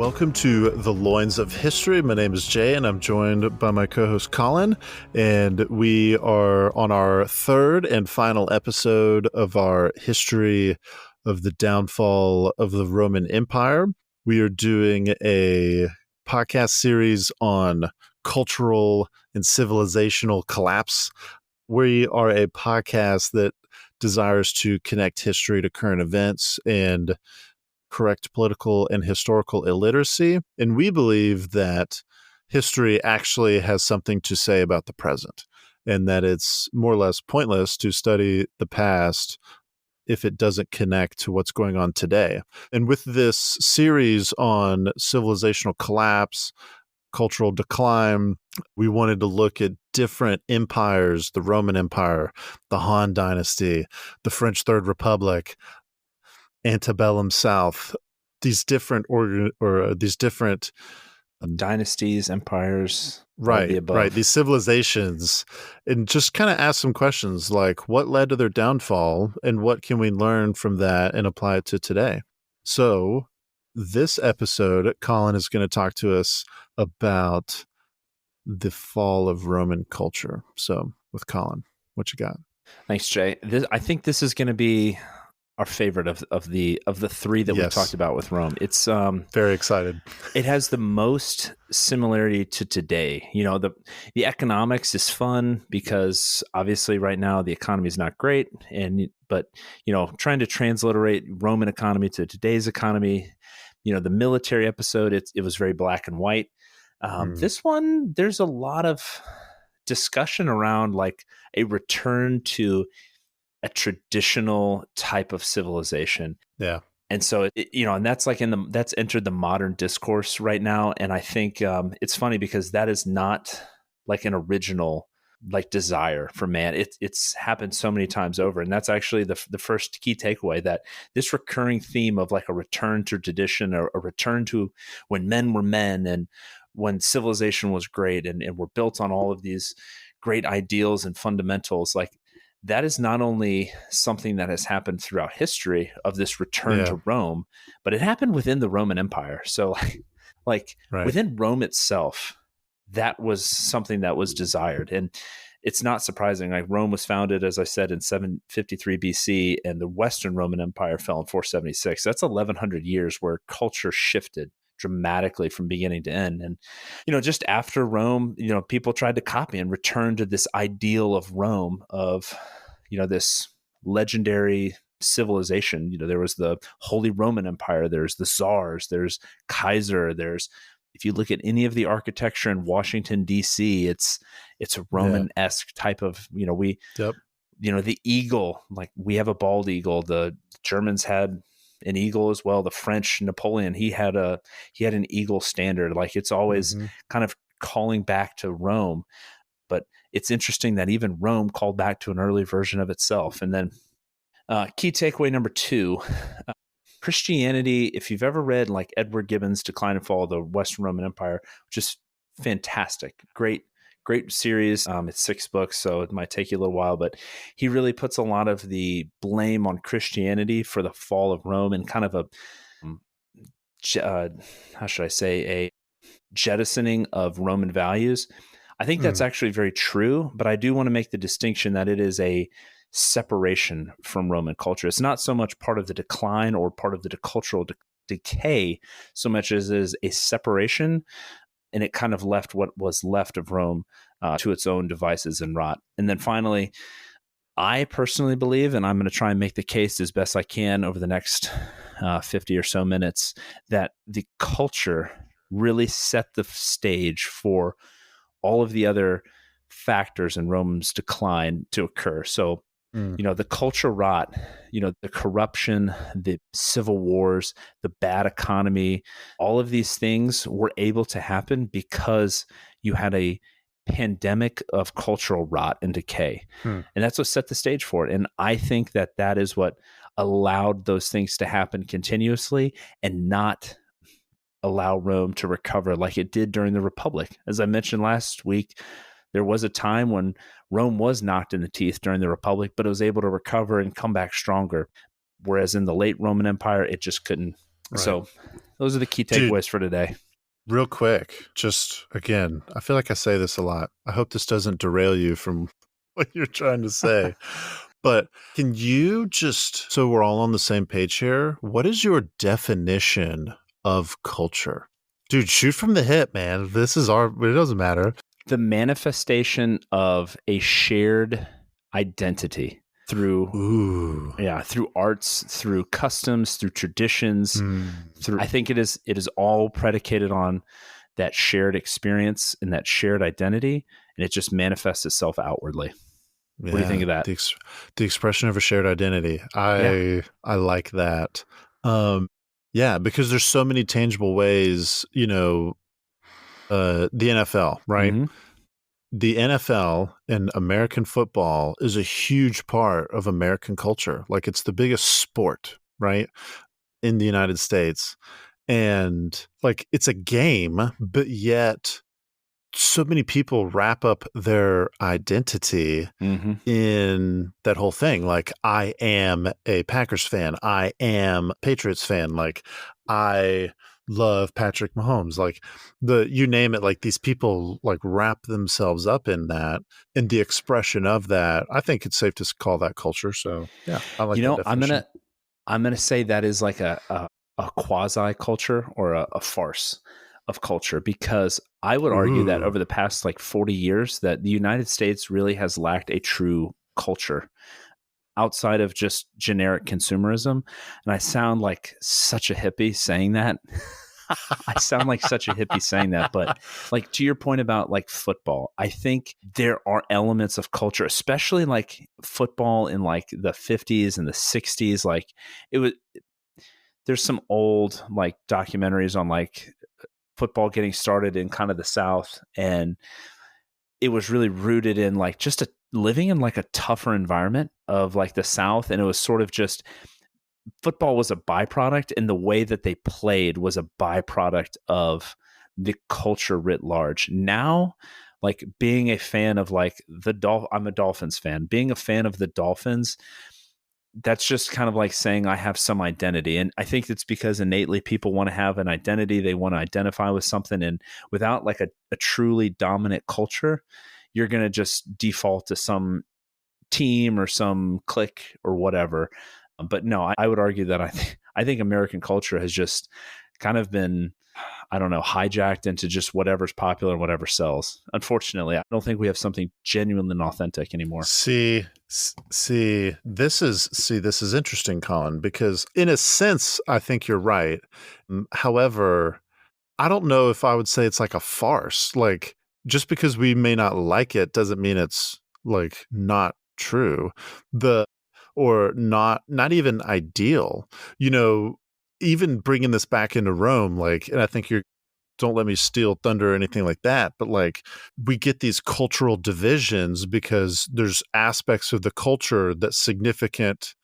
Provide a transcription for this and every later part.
Welcome to the Loins of History. My name is Jay, and I'm joined by my co-host Colin, and we are on our third and final episode of our history of the downfall of the Roman Empire. We are doing a podcast series on cultural and civilizational collapse. We are a podcast that desires to connect history to current events and correct political and historical illiteracy. And we believe that history actually has something to say about the present, and that it's more or less pointless to study the past if it doesn't connect to what's going on today. And with this series on civilizational collapse, cultural decline, we wanted to look at different empires: the Roman Empire, the Han Dynasty, the French Third Republic, antebellum South, these different dynasties, empires, right, these civilizations, and just kind of ask some questions like, what led to their downfall, and what can we learn from that and apply it to today? So this episode, Colin is going to talk to us about the fall of Roman culture. So with Colin, what you got? Thanks, Jay. I think this is going to be our favorite of the three that we've talked about with Rome. It's very excited. It has the most similarity to today. You know, the economics is fun because obviously right now the economy is not great, but you know, trying to transliterate Roman economy to today's economy. You know, the military episode, it was very black and white. This one, there's a lot of discussion around like a return to a traditional type of civilization. Yeah. And so, and that's like that's entered the modern discourse right now. And I think it's funny because that is not like an original like desire for man. It's happened so many times over. And that's actually the first key takeaway, that this recurring theme of like a return to tradition, or a return to when men were men and when civilization was great and we're built on all of these great ideals and fundamentals, like that is not only something that has happened throughout history of this return to Rome, but it happened within the Roman Empire. So like within Rome itself, that was something that was desired. And it's not surprising. Like Rome was founded, as I said, in 753 BC, and the Western Roman Empire fell in 476. That's 1100 years where culture shifted dramatically from beginning to end. And, you know, just after Rome, you know, people tried to copy and return to this ideal of Rome, of, you know, this legendary civilization. You know, there was the Holy Roman Empire, there's the Tsars, there's Kaiser, if you look at any of the architecture in Washington, D.C., it's a Roman-esque type of, you know, you know, the eagle, like we have a bald eagle. The Germans had an eagle as well. The French, Napoleon, he had an eagle standard. Like it's always kind of calling back to Rome. But it's interesting that even Rome called back to an early version of itself. And then key takeaway number 2, Christianity, if you've ever read like Edward Gibbon's Decline and Fall of the Western Roman Empire, which is fantastic, great series. It's 6 books, so it might take you a little while, but he really puts a lot of the blame on Christianity for the fall of Rome, and kind of a, how should I say, a jettisoning of Roman values. I think that's actually very true, but I do want to make the distinction that it is a separation from Roman culture. It's not so much part of the decline or part of the cultural decay, so much as it is a separation, and it kind of left what was left of Rome to its own devices and rot. And then finally, I personally believe, and I'm going to try and make the case as best I can over the next 50 or so minutes, that the culture really set the stage for all of the other factors in Rome's decline to occur. So, you know, the culture rot, you know, the corruption, the civil wars, the bad economy, all of these things were able to happen because you had a pandemic of cultural rot and decay. And that's what set the stage for it. And I think that that is what allowed those things to happen continuously and not allow Rome to recover like it did during the Republic. As I mentioned last week, there was a time when Rome was knocked in the teeth during the Republic, but it was able to recover and come back stronger. Whereas in the late Roman Empire, it just couldn't Right. So those are the key Dude, takeaways for today. real quick, just again, I feel like I say this a lot. I hope this doesn't derail you from what you're trying to say. But can you just, so we're all on the same page here, what is your definition of culture? Dude, shoot from the hip, man. This is it doesn't matter. The manifestation of a shared identity through through arts, through customs, through traditions, I think it is all predicated on that shared experience and that shared identity, and it just manifests itself outwardly. What do you think of that? The expression of a shared identity. I like that. Because there's so many tangible ways, the NFL, right? Mm-hmm. The NFL and American football is a huge part of American culture. Like it's the biggest sport, right, in the United States. And like it's a game, but yet so many people wrap up their identity in that whole thing. Like I am a Packers fan. I am a Patriots fan. Like I love Patrick Mahomes. Like you name it, like these people like wrap themselves up in that, and the expression of that, I think it's safe to call that culture. So yeah, I like that definition. I'm gonna say that is like a quasi culture or a farce of culture, because I would argue that over the past like 40 years that the United States really has lacked a true culture outside of just generic consumerism. And I sound like such a hippie saying that. I sound like such a hippie saying that, but like to your point about like football, I think there are elements of culture, especially like football in like the 50s and the 60s. Like there's some old like documentaries on like football getting started in kind of the South, and it was really rooted in like just living in like a tougher environment of like the South. And it was sort of just football was a byproduct, and the way that they played was a byproduct of the culture writ large. Now, like being a fan of like I'm a Dolphins fan, being a fan of the Dolphins, that's just kind of like saying I have some identity. And I think it's because innately people want to have an identity. They want to identify with something. And without like a truly dominant culture, you're going to just default to some team or some clique or whatever. But no, I would argue that I think American culture has just kind of been, I don't know, hijacked into just whatever's popular and whatever sells. Unfortunately, I don't think we have something genuine and authentic anymore. See, this is interesting, Colin, because in a sense, I think you're right. However, I don't know if I would say it's like a farce. Like just because we may not like it doesn't mean it's like not true. Or not even ideal. Even bringing this back into Rome, like, and I think don't let me steal thunder or anything like that, but like we get these cultural divisions because there's aspects of the culture that significant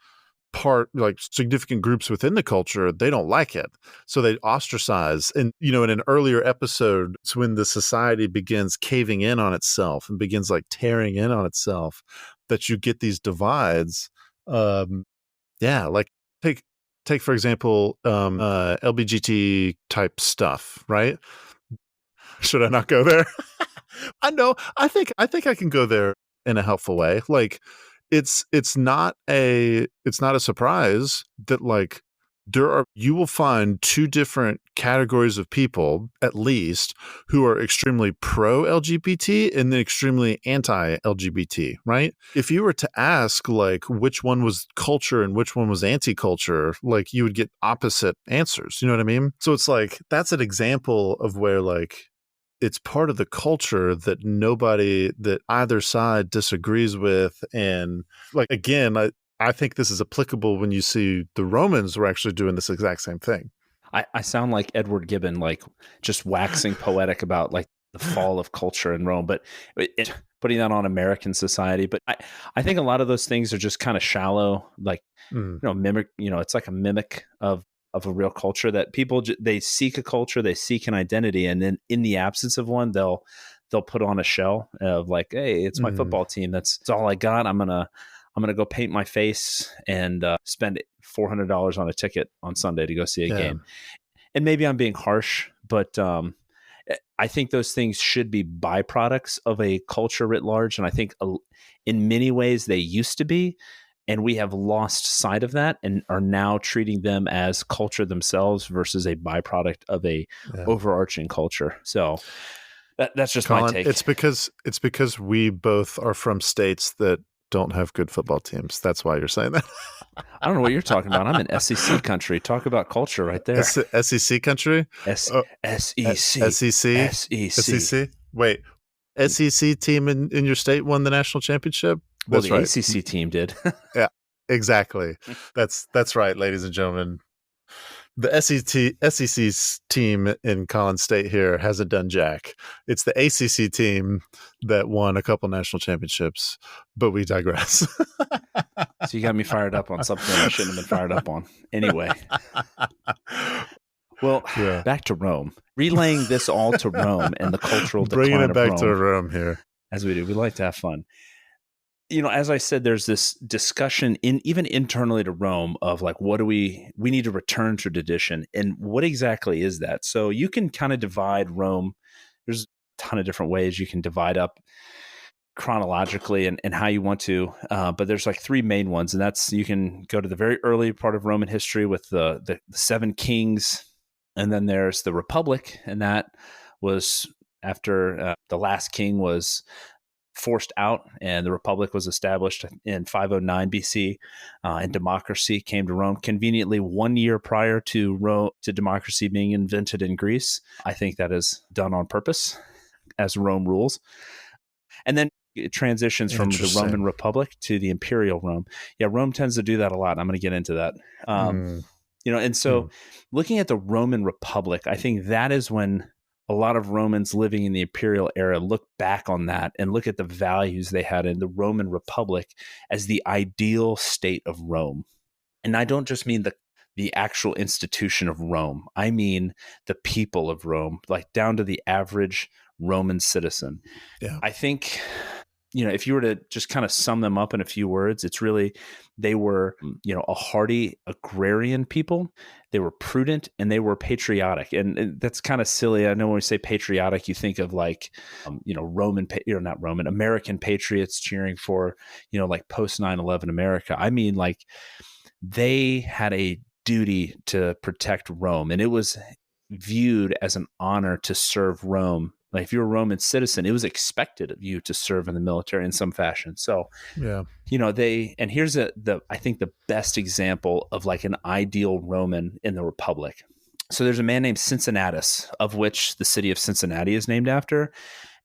groups within the culture, they don't like it. So they ostracize. And, in an earlier episode, it's when the society begins caving in on itself and begins like tearing in on itself that you get these divides. Like take for example, LBGT type stuff, right? Should I not go there? I know. I think I can go there in a helpful way. Like it's not a surprise that like you will find two different categories of people at least who are extremely pro LGBT and then extremely anti LGBT, right? If you were to ask like which one was culture and which one was anti-culture, like you would get opposite answers. You know what I mean? So it's like that's an example of where like it's part of the culture that either side disagrees with. And like, again, I think this is applicable when you see the Romans were actually doing this exact same thing. I sound like Edward Gibbon, like just waxing poetic about like the fall of culture in Rome, but putting that on American society. But I think a lot of those things are just kind of shallow, like, mimic, it's like a mimic of a real culture that people, they seek a culture, they seek an identity. And then in the absence of one, they'll put on a shell of like, hey, it's my football team. That's all I got. I'm going I'm going to go paint my face and spend $400 on a ticket on Sunday to go see a game. And maybe I'm being harsh, but I think those things should be byproducts of a culture writ large. And I think in many ways they used to be, and we have lost sight of that and are now treating them as culture themselves versus a byproduct of a overarching culture. So that's just Colin, my take. It's because we both are from states that don't have good football teams. That's why you're saying that. I don't know what you're talking about. I'm in SEC country. Talk about culture right there. SEC country? SEC. SEC? Wait, SEC team in your state won the national championship? Well, the ACC team did. Yeah, exactly. That's right, ladies and gentlemen. The SEC's team in Collins State here hasn't done jack. It's the ACC team that won a couple national championships, but we digress. So you got me fired up on something I shouldn't have been fired up on. Anyway. Well, back to Rome. Relaying this all to Rome and the cultural decline of Rome. Bringing it back to Rome here. As we do. We like to have fun. As I said, there's this discussion even internally to Rome of like, what do we need to return to tradition, and what exactly is that? So you can kind of divide Rome. There's a ton of different ways you can divide up chronologically and how you want to, but there's like three main ones, and that's you can go to the very early part of Roman history with the seven kings, and then there's the Republic, and that was after the last king was forced out and the Republic was established in 509 BC, and democracy came to Rome conveniently 1 year prior to democracy being invented in Greece. I think that is done on purpose as Rome rules. And then it transitions from the Roman Republic to the Imperial Rome. Yeah, Rome tends to do that a lot. I'm going to get into that. And so looking at the Roman Republic, I think that is when a lot of Romans living in the imperial era look back on that and look at the values they had in the Roman Republic as the ideal state of Rome. And I don't just mean the actual institution of Rome. I mean the people of Rome, like down to the average Roman citizen. Yeah. I think, if you were to just kind of sum them up in a few words, it's really, they were, a hardy agrarian people. They were prudent and they were patriotic. And that's kind of silly. I know when we say patriotic, you think of like, American patriots cheering for, like post 9/11 America. I mean, like they had a duty to protect Rome, and it was viewed as an honor to serve Rome. Like if you're a Roman citizen, it was expected of you to serve in the military in some fashion. So, and here's I think the best example of like an ideal Roman in the Republic. So there's a man named Cincinnatus, of which the city of Cincinnati is named after.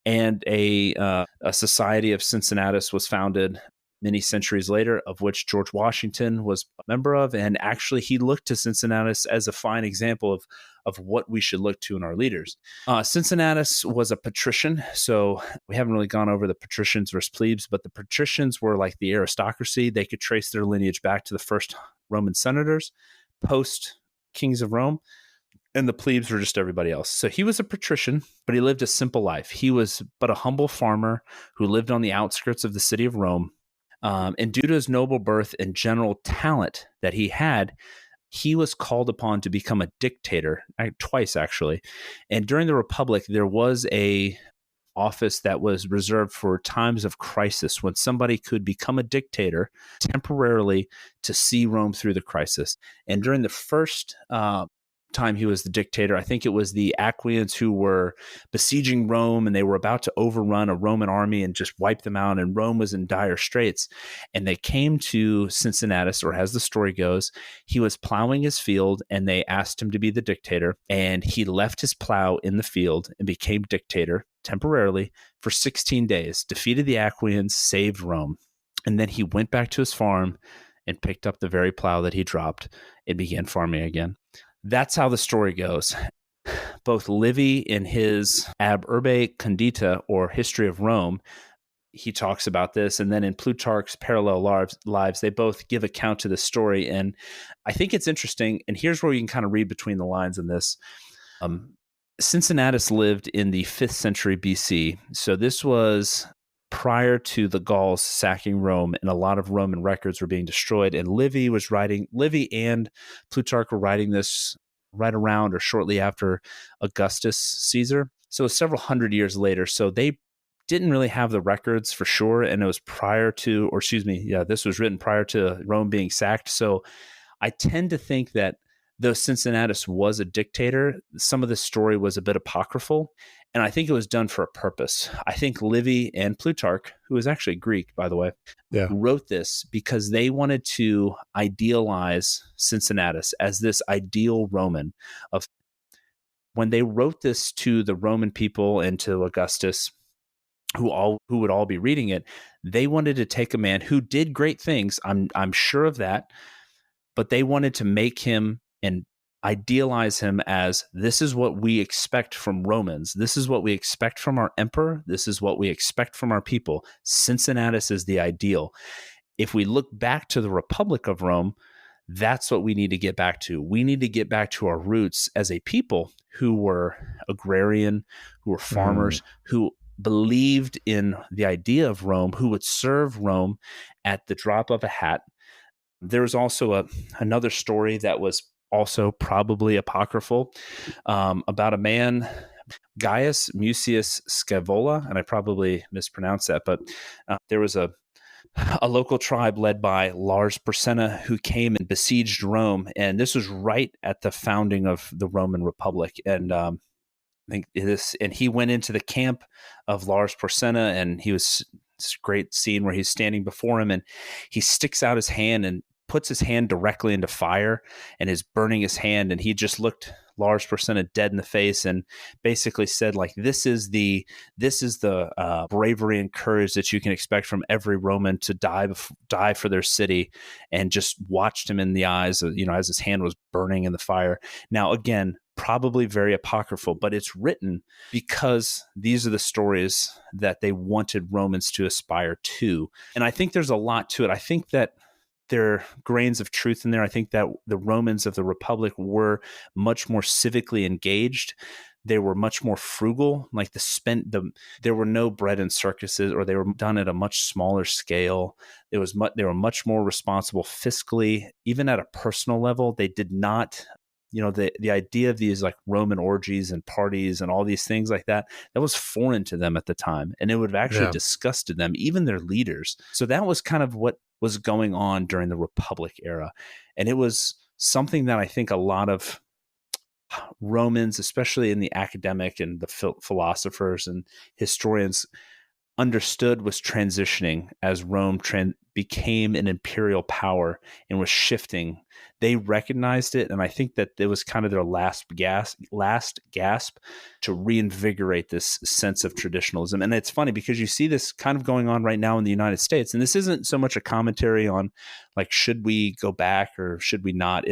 And a society of Cincinnatus was founded many centuries later, of which George Washington was a member of. And actually, he looked to Cincinnatus as a fine example of what we should look to in our leaders. Cincinnatus was a patrician. So we haven't really gone over the patricians versus plebes, but the patricians were like the aristocracy. They could trace their lineage back to the first Roman senators, post kings of Rome. And the plebes were just everybody else. So he was a patrician, but he lived a simple life. He was but a humble farmer who lived on the outskirts of the city of Rome. And due to his noble birth and general talent that he had, he was called upon to become a dictator, twice actually. And during the Republic, there was a office that was reserved for times of crisis when somebody could become a dictator temporarily to see Rome through the crisis. And during the first time he was the dictator, I think it was the Aquians who were besieging Rome, and they were about to overrun a Roman army and just wipe them out, and Rome was in dire straits. And they came to Cincinnatus, or as the story goes, he was plowing his field and they asked him to be the dictator, and he left his plow in the field and became dictator temporarily for 16 days, defeated the Aquians, saved Rome. And then he went back to his farm and picked up the very plow that he dropped and began farming again. That's how the story goes. Both Livy in his Ab Urbe Condita, or History of Rome, he talks about this. And then in Plutarch's Parallel Lives, they both give account to this story. And I think it's interesting. And here's where you can kind of read between the lines in this. Cincinnatus lived in the 5th century BC. So this was prior to the Gauls sacking Rome, and a lot of Roman records were being destroyed. And Livy and Plutarch were writing this right around or shortly after Augustus Caesar. So several hundred years later. So they didn't really have the records for sure. And it was this was written prior to Rome being sacked. So I tend to think that though Cincinnatus was a dictator, some of the story was a bit apocryphal. And I think it was done for a purpose. I think Livy and Plutarch, who is actually Greek, by the way, wrote this because they wanted to idealize Cincinnatus as this ideal Roman. When they wrote this to the Roman people and to Augustus, who would all be reading it, they wanted to take a man who did great things. I'm sure of that, but they wanted to make him and idealize him as, this is what we expect from Romans. This is what we expect from our emperor. This is what we expect from our people. Cincinnatus is the ideal. If we look back to the Republic of Rome, that's what we need to get back to. We need to get back to our roots as a people who were agrarian, who were farmers, who believed in the idea of Rome, who would serve Rome at the drop of a hat. There was also another story that was also probably apocryphal, about a man, Gaius Musius Scaevola, and I probably mispronounced that, but there was a local tribe led by Lars Porsena who came and besieged Rome, and this was right at the founding of the Roman Republic. And I think and he went into the camp of Lars Porsena, and he was this great scene where he's standing before him, and he sticks out his hand and puts his hand directly into fire and is burning his hand. And he just looked Lars Porsena dead in the face and basically said, like, this is the bravery and courage that you can expect from every Roman to die for their city, and just watched him in the eyes, as his hand was burning in the fire. Now, again, probably very apocryphal, but it's written because these are the stories that they wanted Romans to aspire to. And I think there's a lot to it. I think that there are grains of truth in there. I think that the Romans of the Republic were much more civically engaged. They were much more frugal. Like there were no bread and circuses, or they were done at a much smaller scale. They were much more responsible fiscally, even at a personal level. They did not, the idea of these like Roman orgies and parties and all these things like that was foreign to them at the time. And it would have actually disgusted them, even their leaders. So that was kind of what was going on during the Republic era. And it was something that I think a lot of Romans, especially in the academic and the philosophers and historians, understood was transitioning as Rome became an imperial power and was shifting. They recognized it, and I think that it was kind of their last gasp to reinvigorate this sense of traditionalism. And it's funny because you see this kind of going on right now in the United States, and this isn't so much a commentary on like, should we go back or should we not?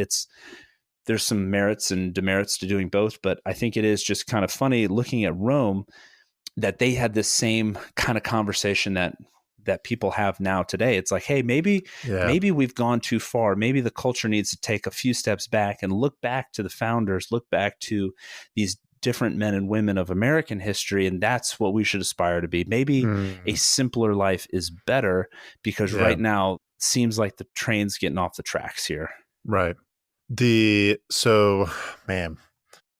There's some merits and demerits to doing both, but I think it is just kind of funny looking at Rome that they had this same kind of conversation that people have now today. It's like, hey, maybe we've gone too far. Maybe the culture needs to take a few steps back and look back to the founders, look back to these different men and women of American history, and that's what we should aspire to be. Maybe a simpler life is better, because right now it seems like the train's getting off the tracks here. Right.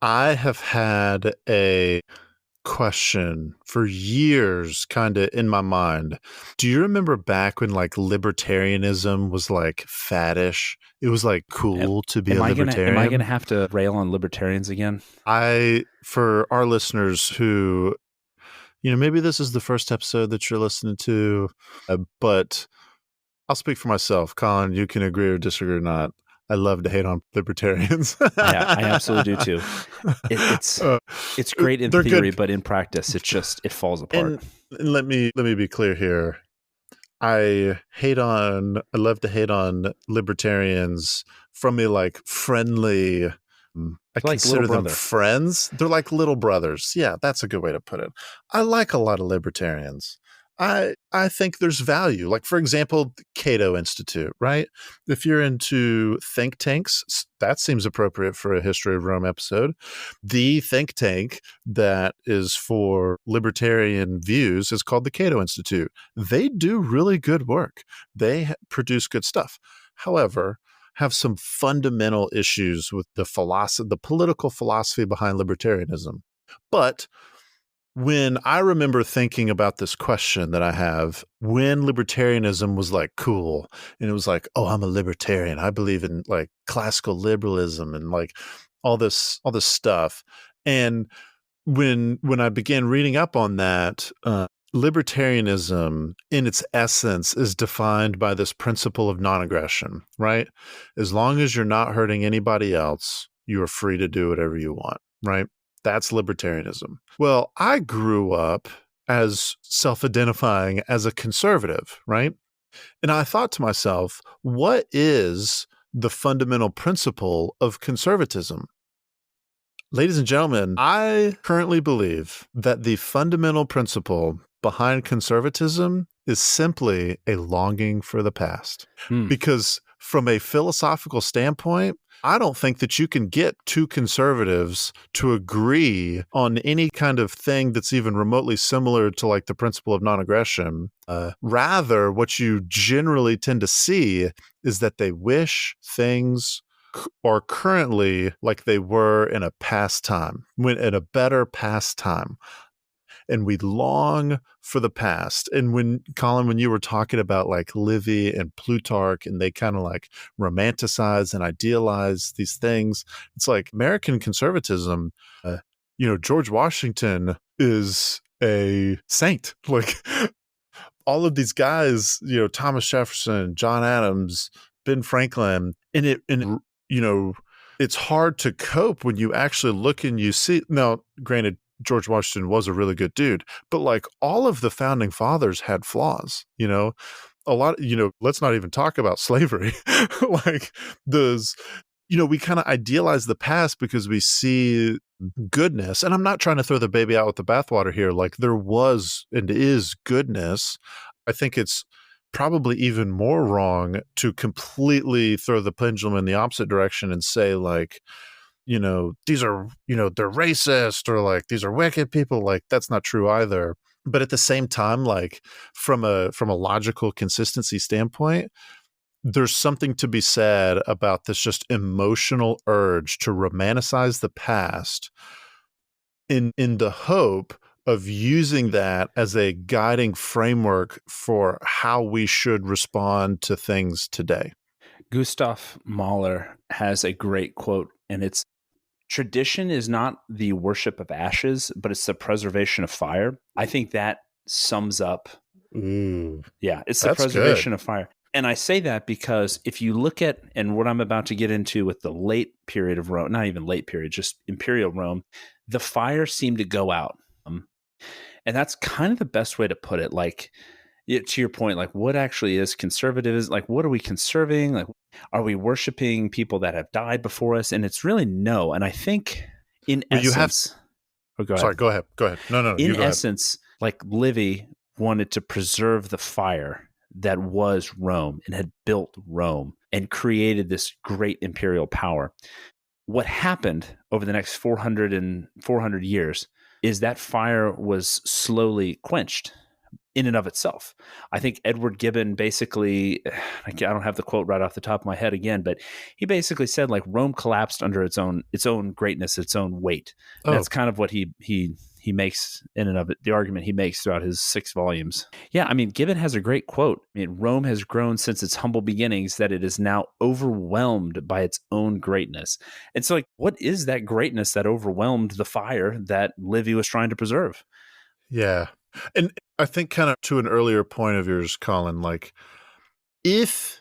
I have had a question for years kind of in my mind. Do you remember back when like libertarianism was like faddish? It was like cool to be a libertarian. Am I gonna have to rail on libertarians again? For our listeners who, maybe this is the first episode that you're listening to, but I'll speak for myself. Colin, you can agree or disagree or not. I love to hate on libertarians. I absolutely do too. It's great in theory, but in practice, it falls apart. And let me be clear here. I love to hate on libertarians from a like friendly. I consider them friends. They're like little brothers. Yeah, that's a good way to put it. I like a lot of libertarians. I think there's value. Like, for example, the Cato Institute, right? If you're into think tanks, that seems appropriate for a History of Rome episode. The think tank that is for libertarian views is called the Cato Institute. They do really good work. They produce good stuff. However, have some fundamental issues with the political philosophy behind libertarianism. But when I remember thinking about this question that I have, when libertarianism was like cool, and it was like, oh, I'm a libertarian. I believe in like classical liberalism and like all this stuff. And when I began reading up on that, libertarianism in its essence is defined by this principle of non-aggression, right? As long as you're not hurting anybody else, you are free to do whatever you want, right? That's libertarianism. Well, I grew up as self-identifying as a conservative, right? And I thought to myself, what is the fundamental principle of conservatism? Ladies and gentlemen, I currently believe that the fundamental principle behind conservatism is simply a longing for the past. Because from a philosophical standpoint, I don't think that you can get two conservatives to agree on any kind of thing that's even remotely similar to like the principle of non-aggression. Rather, what you generally tend to see is that they wish things are currently like they were in a past time, when in a better past time. And we long for the past. And when Colin, when you were talking about like Livy and Plutarch, and they kind of like romanticize and idealize these things, it's like American conservatism. George Washington is a saint. Like all of these guys, Thomas Jefferson, John Adams, Ben Franklin, it's hard to cope when you actually look and you see. Now, granted, George Washington was a really good dude, but like all of the founding fathers had flaws, a lot, let's not even talk about slavery. Like those, we kind of idealize the past because we see goodness. And I'm not trying to throw the baby out with the bathwater here. Like there was and is goodness. I think it's probably even more wrong to completely throw the pendulum in the opposite direction and say like, these are, they're racist or like these are wicked people. Like that's not true either. But at the same time, like from a logical consistency standpoint, there's something to be said about this just emotional urge to romanticize the past in the hope of using that as a guiding framework for how we should respond to things today. Gustav Mahler has a great quote, and it's, tradition is not the worship of ashes, but it's the preservation of fire. I think that sums up. It's the preservation of fire. And I say that because if you look at, and what I'm about to get into with the late period of Rome, not even late period, just imperial Rome, the fire seemed to go out. And that's kind of the best way to put it. Like, to your point, like what actually is conservative? Like, what are we conserving? Like, are we worshiping people that have died before us? And it's really no. And I think in essence, go ahead. No. In essence, like Livy wanted to preserve the fire that was Rome and had built Rome and created this great imperial power. What happened over the next 400 years is that fire was slowly quenched in and of itself. I think Edward Gibbon basically, I don't have the quote right off the top of my head again, but he basically said like Rome collapsed under its own greatness, its own weight. That's kind of what he makes in and of it, the argument he makes throughout his 6 volumes. Yeah, I mean, Gibbon has a great quote. I mean, Rome has grown since its humble beginnings that it is now overwhelmed by its own greatness. And so like, what is that greatness that overwhelmed the fire that Livy was trying to preserve? Yeah. And I think kind of to an earlier point of yours, Colin, like if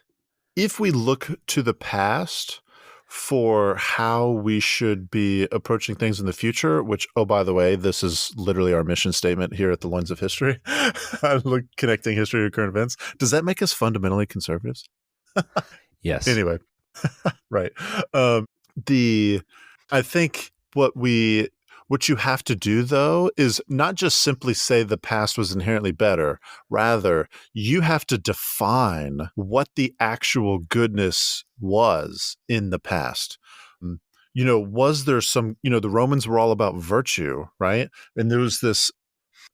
we look to the past for how we should be approaching things in the future, which, oh, by the way, this is literally our mission statement here at the Loins of History, connecting history to current events. Does that make us fundamentally conservatives? Yes. Anyway, right. I think what we What you have to do, though, is not just simply say the past was inherently better. Rather, you have to define what the actual goodness was in the past. Was there some, the Romans were all about virtue, right? And there was this,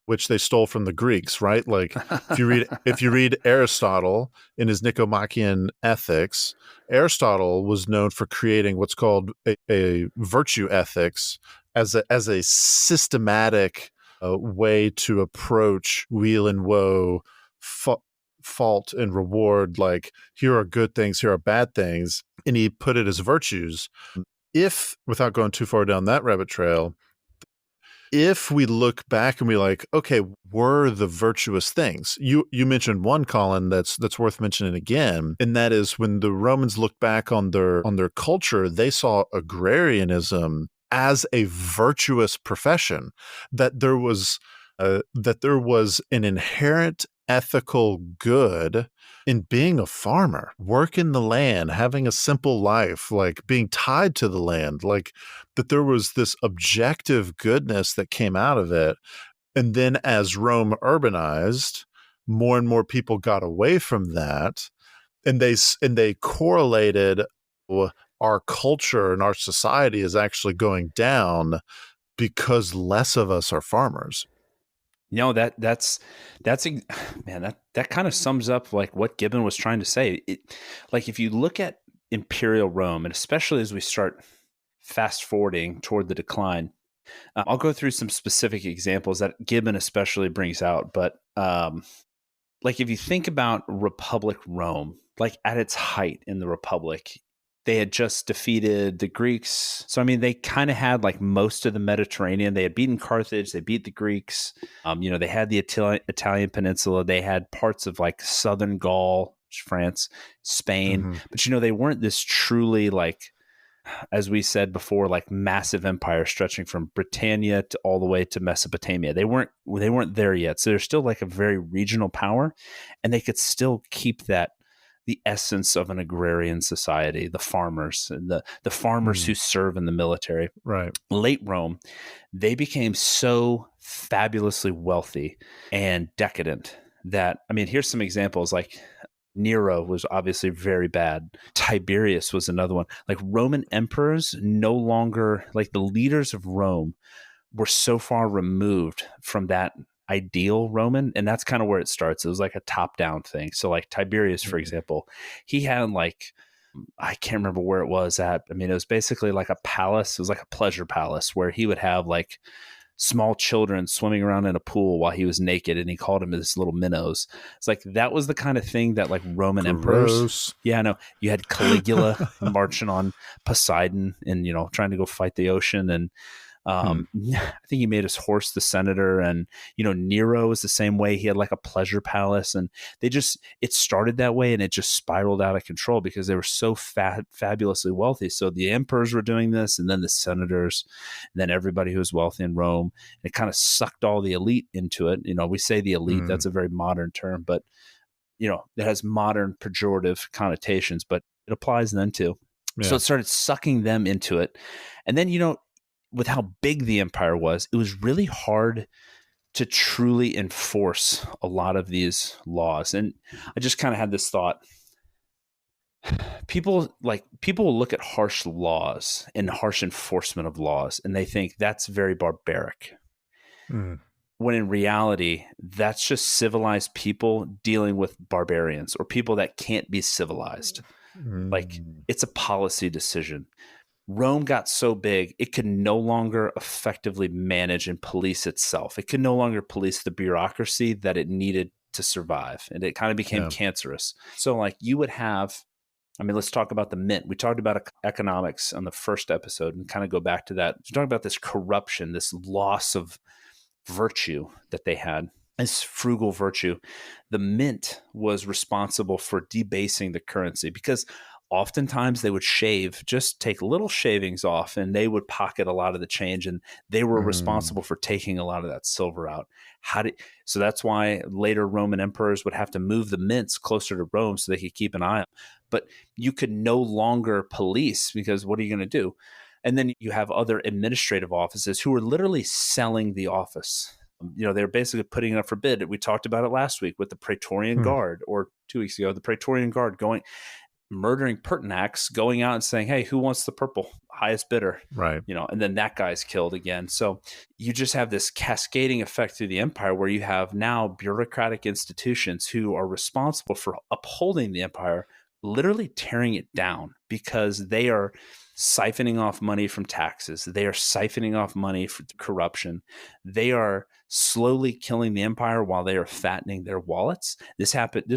which they stole from the Greeks, right? Like if you read Aristotle in his Nicomachean Ethics, Aristotle was known for creating what's called a virtue ethics as a systematic way to approach weal and woe, fault and reward. Like, here are good things, here are bad things, and he put it as virtues. If, without going too far down that rabbit trail, if we look back and we like, okay, were the virtuous things? You mentioned one, Colin, that's worth mentioning again, and that is when the Romans looked back on their culture, they saw agrarianism as a virtuous profession, that there was an inherent ethical good in being a farmer, working the land, having a simple life, like being tied to the land, like that there was this objective goodness that came out of it. And then as Rome urbanized, more and more people got away from that, and they correlated our culture and our society is actually going down because less of us are farmers. That's man, that kind of sums up like what Gibbon was trying to say. Like if you look at imperial Rome, and especially as we start fast forwarding toward the decline, I'll go through some specific examples that Gibbon especially brings out. But like if you think about Republic Rome, like at its height in the Republic, they had just defeated the Greeks. So, I mean, they kind of had like most of the Mediterranean. They had beaten Carthage. They beat the Greeks. They had the Italian peninsula. They had parts of like southern Gaul, France, Spain. Mm-hmm. But, they weren't this truly like, as we said before, like massive empire stretching from Britannia to all the way to Mesopotamia. They weren't there yet. So they're still like a very regional power, and they could still keep the essence of an agrarian society, the farmers, and the farmers who serve in the military. Right. Late Rome, they became so fabulously wealthy and decadent that, I mean, here's some examples. Like Nero was obviously very bad. Tiberius was another one. Like Roman emperors no longer, like the leaders of Rome were so far removed from that ideal Roman, and that's kind of where it starts. It was like a top-down thing. So like Tiberius, for example, he had like, I can't remember where it was at. I mean, it was basically like a palace. It was like a pleasure palace where he would have like small children swimming around in a pool while he was naked, and he called them his little minnows. It's like that was the kind of thing that like Roman emperors. Yeah, no, you had Caligula marching on Poseidon and trying to go fight the ocean, and I think he made his horse the senator, and Nero was the same way. He had like a pleasure palace, and it started that way, and it just spiraled out of control because they were so fabulously wealthy. So the emperors were doing this, and then the senators, and then everybody who was wealthy in Rome. It kind of sucked all the elite into it. We say the elite, that's a very modern term, but it has modern pejorative connotations, but it applies then too. Yeah. So it started sucking them into it, and then with how big the empire was, it was really hard to truly enforce a lot of these laws. And I just kind of had this thought. People will look at harsh laws and harsh enforcement of laws, and they think that's very barbaric. When in reality, that's just civilized people dealing with barbarians or people that can't be civilized. Like it's a policy decision. Rome got so big, it could no longer effectively manage and police itself. It could no longer police the bureaucracy that it needed to survive. And it kind of became cancerous. So like you would have, I mean, let's talk about the mint. We talked about economics on the first episode and kind of go back to that. We're talking about this corruption, this loss of virtue that they had, this frugal virtue. The mint was responsible for debasing the currency because oftentimes they would just take little shavings off, and they would pocket a lot of the change, and they were responsible for taking a lot of that silver out. So that's why later Roman emperors would have to move the mints closer to Rome so they could keep an eye on. But you could no longer police, because what are you going to do? And then you have other administrative offices who are literally selling the office. They're basically putting it up for bid. We talked about it last week with the Praetorian Guard, or 2 weeks ago, the Praetorian Guard murdering Pertinax, going out and saying, hey, who wants the purple? Highest bidder. Right. And then that guy's killed again. So you just have this cascading effect through the empire where you have now bureaucratic institutions who are responsible for upholding the empire, literally tearing it down because they are siphoning off money from taxes. They are siphoning off money for corruption. They are slowly killing the empire while they are fattening their wallets. This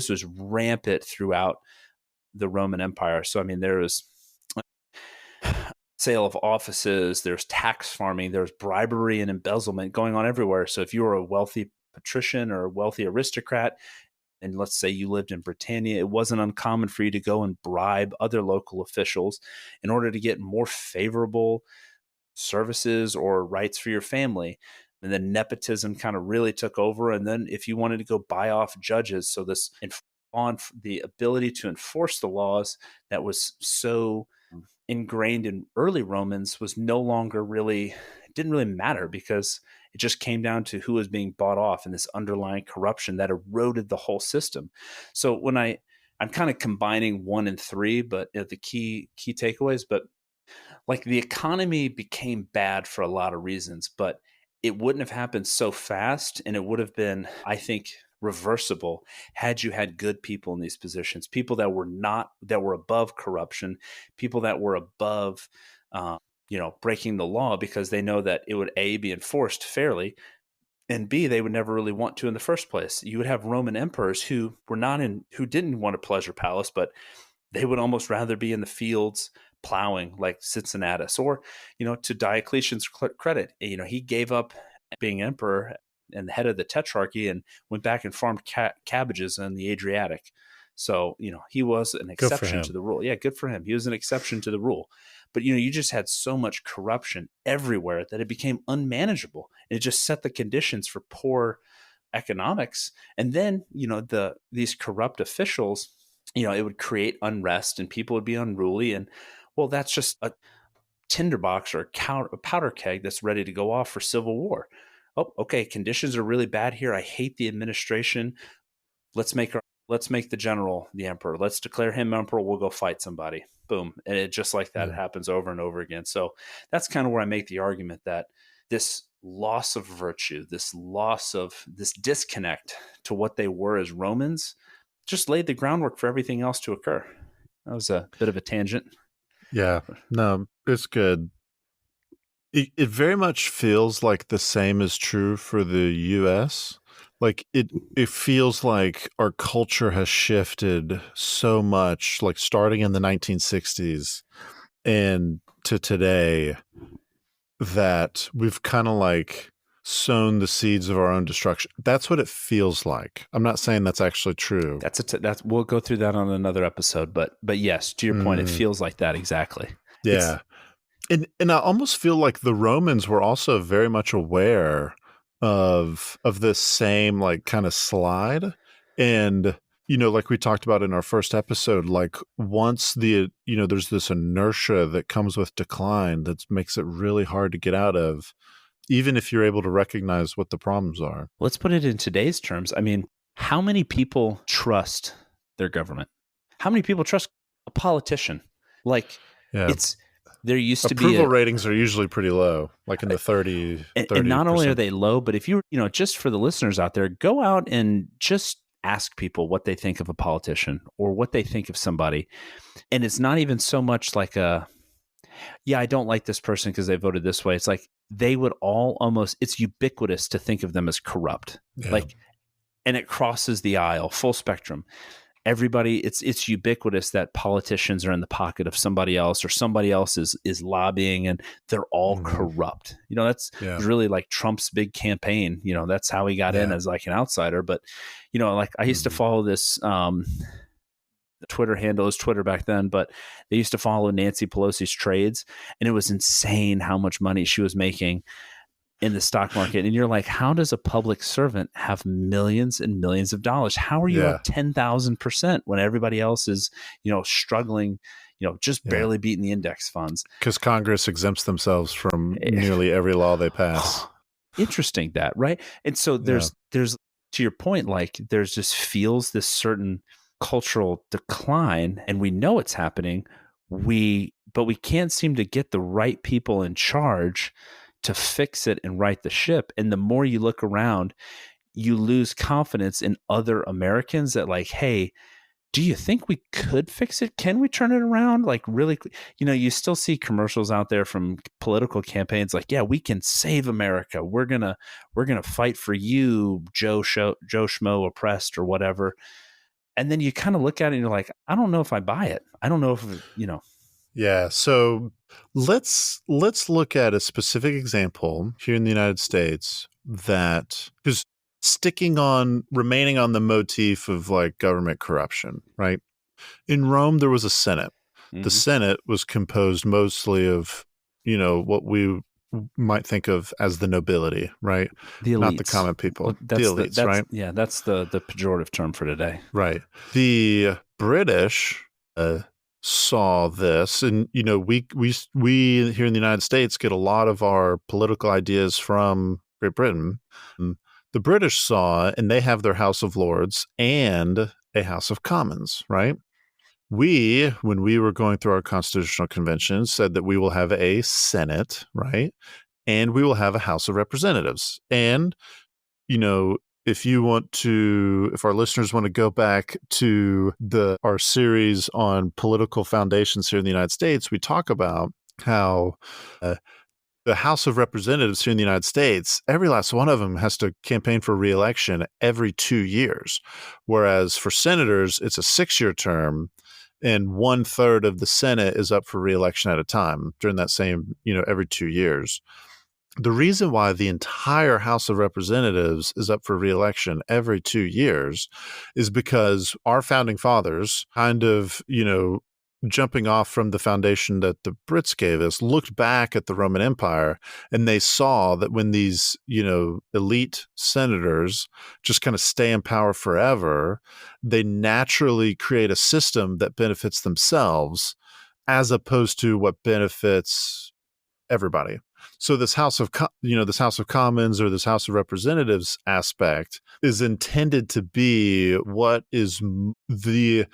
was rampant throughout the Roman Empire. So, I mean, there was sale of offices, there's tax farming, there's bribery and embezzlement going on everywhere. So if you were a wealthy patrician or a wealthy aristocrat, and let's say you lived in Britannia, it wasn't uncommon for you to go and bribe other local officials in order to get more favorable services or rights for your family. And then nepotism kind of really took over. And then if you wanted to go buy off judges, so this on the ability to enforce the laws that was so ingrained in early Romans was no longer really, it didn't really matter because it just came down to who was being bought off and this underlying corruption that eroded the whole system. So when I'm kind of combining 1 and 3, but the key takeaways, but like the economy became bad for a lot of reasons, but it wouldn't have happened so fast. And it would have been, I think, reversible had you had good people in these positions, people that were above corruption, people that were above, breaking the law, because they know that it would A, be enforced fairly, and B, they would never really want to in the first place. You would have Roman emperors who didn't want a pleasure palace, but they would almost rather be in the fields plowing like Cincinnatus. Or, to Diocletian's credit, he gave up being emperor and the head of the tetrarchy and went back and farmed cabbages in the Adriatic. So, he was an exception to the rule. Yeah, good for him. He was an exception to the rule. But, you just had so much corruption everywhere that it became unmanageable. It just set the conditions for poor economics. And then, these corrupt officials, it would create unrest and people would be unruly. And, well, that's just a tinderbox or a powder keg that's ready to go off for civil war. Oh, okay, conditions are really bad here. I hate the administration. Let's make the general the emperor. Let's declare him emperor. We'll go fight somebody. Boom. And it just like that, It happens over and over again. So that's kind of where I make the argument that this loss of virtue, this disconnect to what they were as Romans just laid the groundwork for everything else to occur. That was a bit of a tangent. Yeah, no, it's good. It very much feels like the same is true for the US. Like it feels like our culture has shifted so much, like starting in the 1960s and to today, that we've kind of like sown the seeds of our own destruction. That's what it feels like. I'm not saying that's actually true. We'll go through that on another episode, but yes, to your point, it feels like that exactly. Yeah. And I almost feel like the Romans were also very much aware of this same like kind of slide. And, like we talked about in our first episode, like once there's this inertia that comes with decline that makes it really hard to get out of, even if you're able to recognize what the problems are. Let's put it in today's terms. I mean, how many people trust their government? How many people trust a politician? Like, there used to be approval ratings are usually pretty low, like in the 30. And not only are they low, but if you, just for the listeners out there, go out and just ask people what they think of a politician or what they think of somebody. And it's not even so much like I don't like this person because they voted this way. It's like they would all it's ubiquitous to think of them as corrupt. Yeah. And it crosses the aisle, full spectrum. Everybody, it's ubiquitous that politicians are in the pocket of somebody else, or somebody else is lobbying, and they're all corrupt. That's really like Trump's big campaign. That's how he got in as like an outsider. But, like I used to follow this Twitter handle, is Twitter back then, but they used to follow Nancy Pelosi's trades, and it was insane how much money she was making in the stock market. And you're like, how does a public servant have millions and millions of dollars? How are you at 10,000% when everybody else is, struggling, just Yeah. barely beating the index funds. Because Congress exempts themselves from nearly every law they pass. Interesting that, right? And so there's to your point, like there's just feels this certain cultural decline, and we know it's happening. But we can't seem to get the right people in charge to fix it and right the ship. And the more you look around, you lose confidence in other Americans that like, hey, do you think we could fix it? Can we turn it around? Like really, you still see commercials out there from political campaigns like, yeah, we can save America. We're going to fight for you, Joe Schmo oppressed or whatever. And then you kind of look at it and you're like, I don't know if I buy it. I don't know if, Yeah. So let's look at a specific example here in the United States that is remaining on the motif of like government corruption, right? In Rome, there was a Senate. Mm-hmm. The Senate was composed mostly of, what we might think of as the nobility, right? The elites. Not the common people. Well, the elites, right? Yeah, that's the pejorative term for today. Right. The British saw this, and we here in the United States get a lot of our political ideas from Great Britain. The British saw, and they have their House of Lords and a House of Commons, right? We, when we were going through our constitutional convention, said that we will have a Senate, right? And we will have a House of Representatives. And, if our listeners want to go back to our series on political foundations here in the United States, we talk about how the House of Representatives here in the United States, every last one of them has to campaign for re-election every 2 years. Whereas for senators, it's a 6-year term, and 1/3 of the Senate is up for re-election at a time during that same, every 2 years. The reason why the entire House of Representatives is up for re-election every 2 years is because our founding fathers kind of, jumping off from the foundation that the Brits gave us, looked back at the Roman Empire, and they saw that when these, elite senators just kind of stay in power forever, they naturally create a system that benefits themselves as opposed to what benefits everybody. So this House of Commons or this House of Representatives aspect is intended to be what is the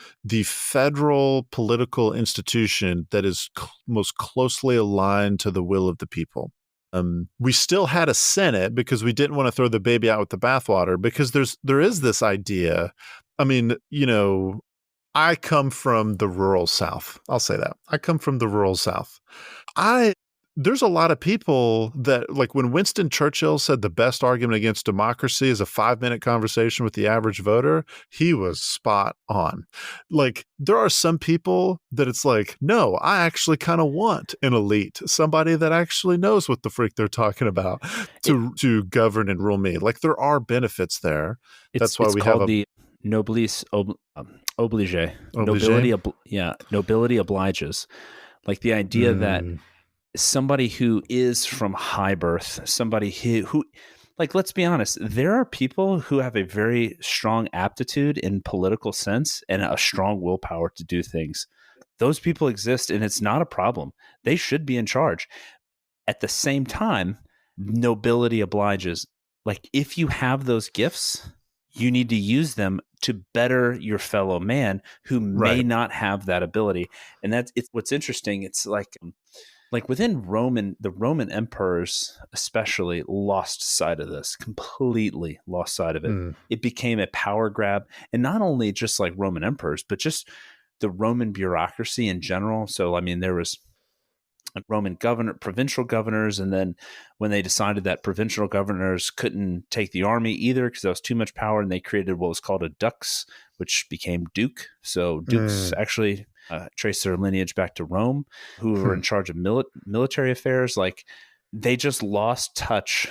federal political institution that is most closely aligned to the will of the people. We still had a Senate because we didn't want to throw the baby out with the bathwater, because there is this idea. I mean, I come from the rural South. I'll say that. I come from the rural South. There's a lot of people that, like, when Winston Churchill said the best argument against democracy is a 5-minute conversation with the average voter, he was spot on. Like, there are some people that it's like, no, I actually kind of want an elite, somebody that actually knows what the freak they're talking about to govern and rule me. Like, there are benefits there. That's why we have the noblesse oblige. Nobility obliges. Like the idea that somebody who is from high birth, somebody who, like, let's be honest, there are people who have a very strong aptitude in political sense and a strong willpower to do things. Those people exist, and it's not a problem. They should be in charge. At the same time, nobility obliges. Like, if you have those gifts, you need to use them to better your fellow man who may not have that ability. And it's what's interesting. It's like within the Roman emperors especially lost sight of this, completely lost sight of it. It became a power grab. And not only just like Roman emperors, but just the Roman bureaucracy in general. So, I mean, there was Roman provincial governors. And then when they decided that provincial governors couldn't take the army either because that was too much power, and they created what was called a dux, which became duke. So dukes actually trace their lineage back to Rome, who were in charge of military affairs. Like, they just lost touch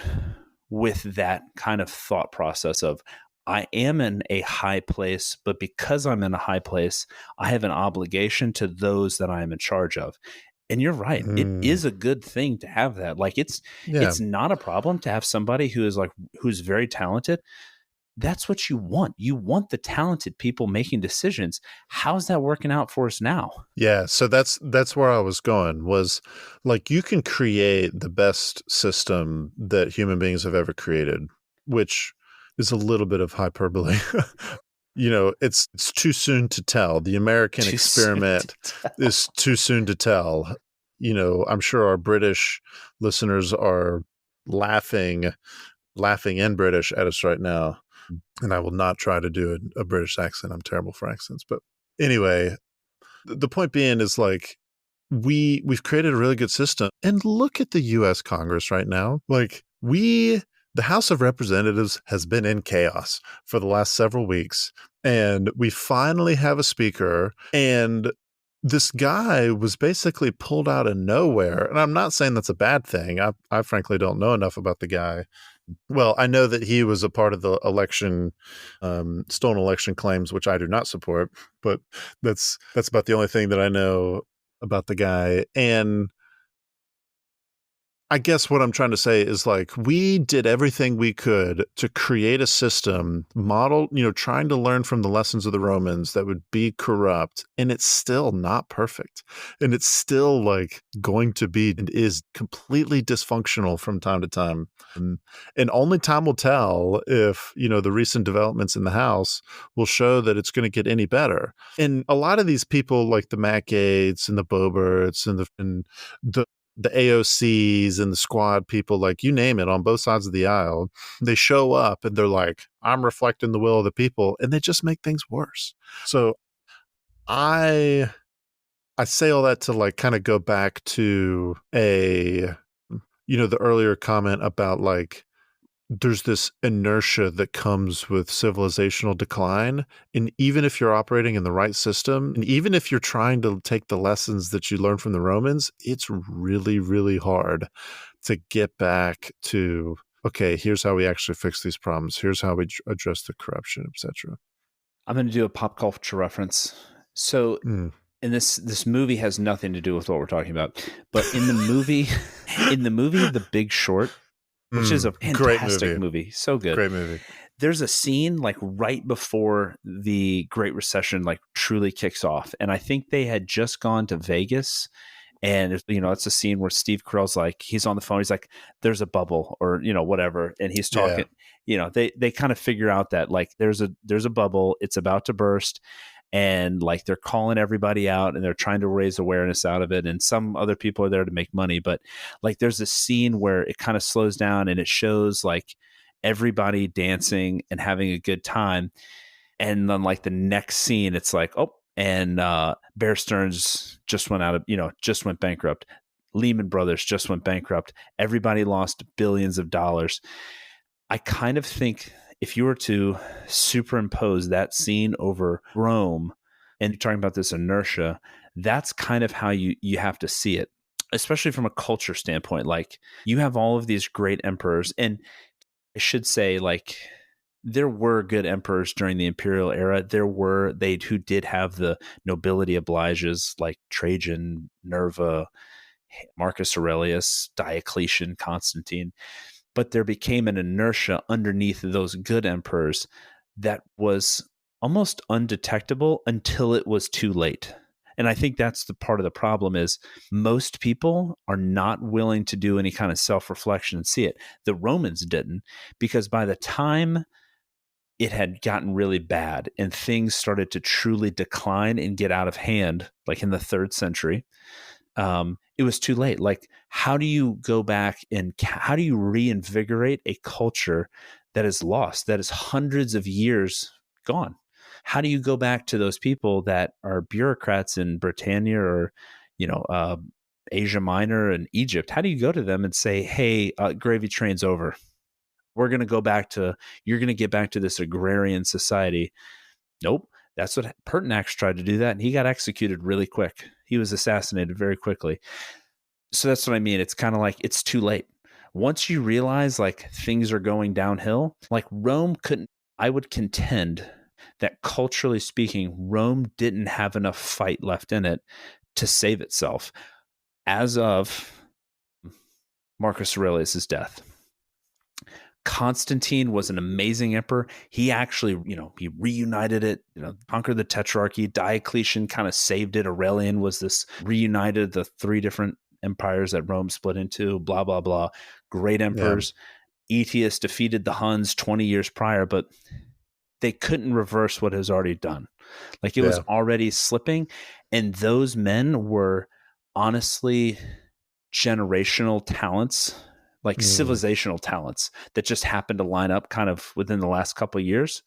with that kind of thought process of, I am in a high place, but because I'm in a high place, I have an obligation to those that I am in charge of. And you're right. It is a good thing to have that. Like, it's not a problem to have somebody who's very talented, That's what you want. You want the talented people making decisions. How's that working out for us now? Yeah, so that's where I was going, was like you can create the best system that human beings have ever created, which is a little bit of hyperbole. It's too soon to tell. The American Too soon to experiment tell. is too soon to tell. I'm sure our British listeners are laughing in British at us right now. And I will not try to do a British accent. I'm terrible for accents. But anyway, the point being is like we've created a really good system. And look at the US Congress right now. Like the House of Representatives has been in chaos for the last several weeks. And we finally have a speaker. And this guy was basically pulled out of nowhere. And I'm not saying that's a bad thing. I frankly don't know enough about the guy. Well, I know that he was a part of the election, stolen election claims, which I do not support, but that's about the only thing that I know about the guy. And I guess what I'm trying to say is like we did everything we could to create a system model, trying to learn from the lessons of the Romans that would be corrupt, and it's still not perfect. And it's still like going to be and is completely dysfunctional from time to time. And only time will tell if, the recent developments in the House will show that it's going to get any better. And a lot of these people like the Matt Gaetz and the Boberts and the AOCs and the squad people, like you name it, on both sides of the aisle, they show up and they're like, I'm reflecting the will of the people, and they just make things worse. So I say all that to like kind of go back to the earlier comment about like there's this inertia that comes with civilizational decline. And even if you're operating in the right system, and even if you're trying to take the lessons that you learned from the Romans, it's really, really hard to get back to, okay, here's how we actually fix these problems. Here's how we address the corruption, etc. I'm going to do a pop culture reference. So, and this movie has nothing to do with what we're talking about, but in the movie, The Big Short, which is a fantastic movie. So good. Great movie. There's a scene like right before the Great Recession like truly kicks off. And I think they had just gone to Vegas. And, it's a scene where Steve Carell's like, he's on the phone. He's like, there's a bubble or, whatever. And he's talking, they kind of figure out that like, there's a bubble, it's about to burst. And like, they're calling everybody out and they're trying to raise awareness out of it. And some other people are there to make money. But like, there's a scene where it kind of slows down and it shows like everybody dancing and having a good time. And then like the next scene, it's like, oh, and Bear Stearns just went bankrupt. Lehman Brothers just went bankrupt. Everybody lost billions of dollars. I kind of think if you were to superimpose that scene over Rome, and you're talking about this inertia, that's kind of how you have to see it, especially from a culture standpoint. Like you have all of these great emperors, and I should say like there were good emperors during the imperial era. There were who did have the nobility obliges like Trajan, Nerva, Marcus Aurelius, Diocletian, Constantine. But there became an inertia underneath those good emperors that was almost undetectable until it was too late. And I think that's the part of the problem is most people are not willing to do any kind of self-reflection and see it. The Romans didn't, because by the time it had gotten really bad and things started to truly decline and get out of hand, like in the 3rd century, it was too late. Like, how do you go back and how do you reinvigorate a culture that is lost, that is hundreds of years gone? How do you go back to those people that are bureaucrats in Britannia or, Asia Minor and Egypt? How do you go to them and say, hey, gravy train's over. We're going to you're going to get back to this agrarian society. Nope. That's what Pertinax tried to do that. And he got executed really quick. He was assassinated very quickly. So that's what I mean. It's kind of like, it's too late. Once you realize like things are going downhill, like Rome couldn't, I would contend that culturally speaking, Rome didn't have enough fight left in it to save itself as of Marcus Aurelius' death. Constantine was an amazing emperor. He actually, he reunited it, conquered the Tetrarchy. Diocletian kind of saved it. Aurelian was this reunited the three different empires that Rome split into, blah, blah, blah. Great emperors. Aetius defeated the Huns 20 years prior, but they couldn't reverse what was already done. Like it was already slipping. And those men were honestly generational talents, like civilizational talents that just happened to line up kind of within the last couple of years.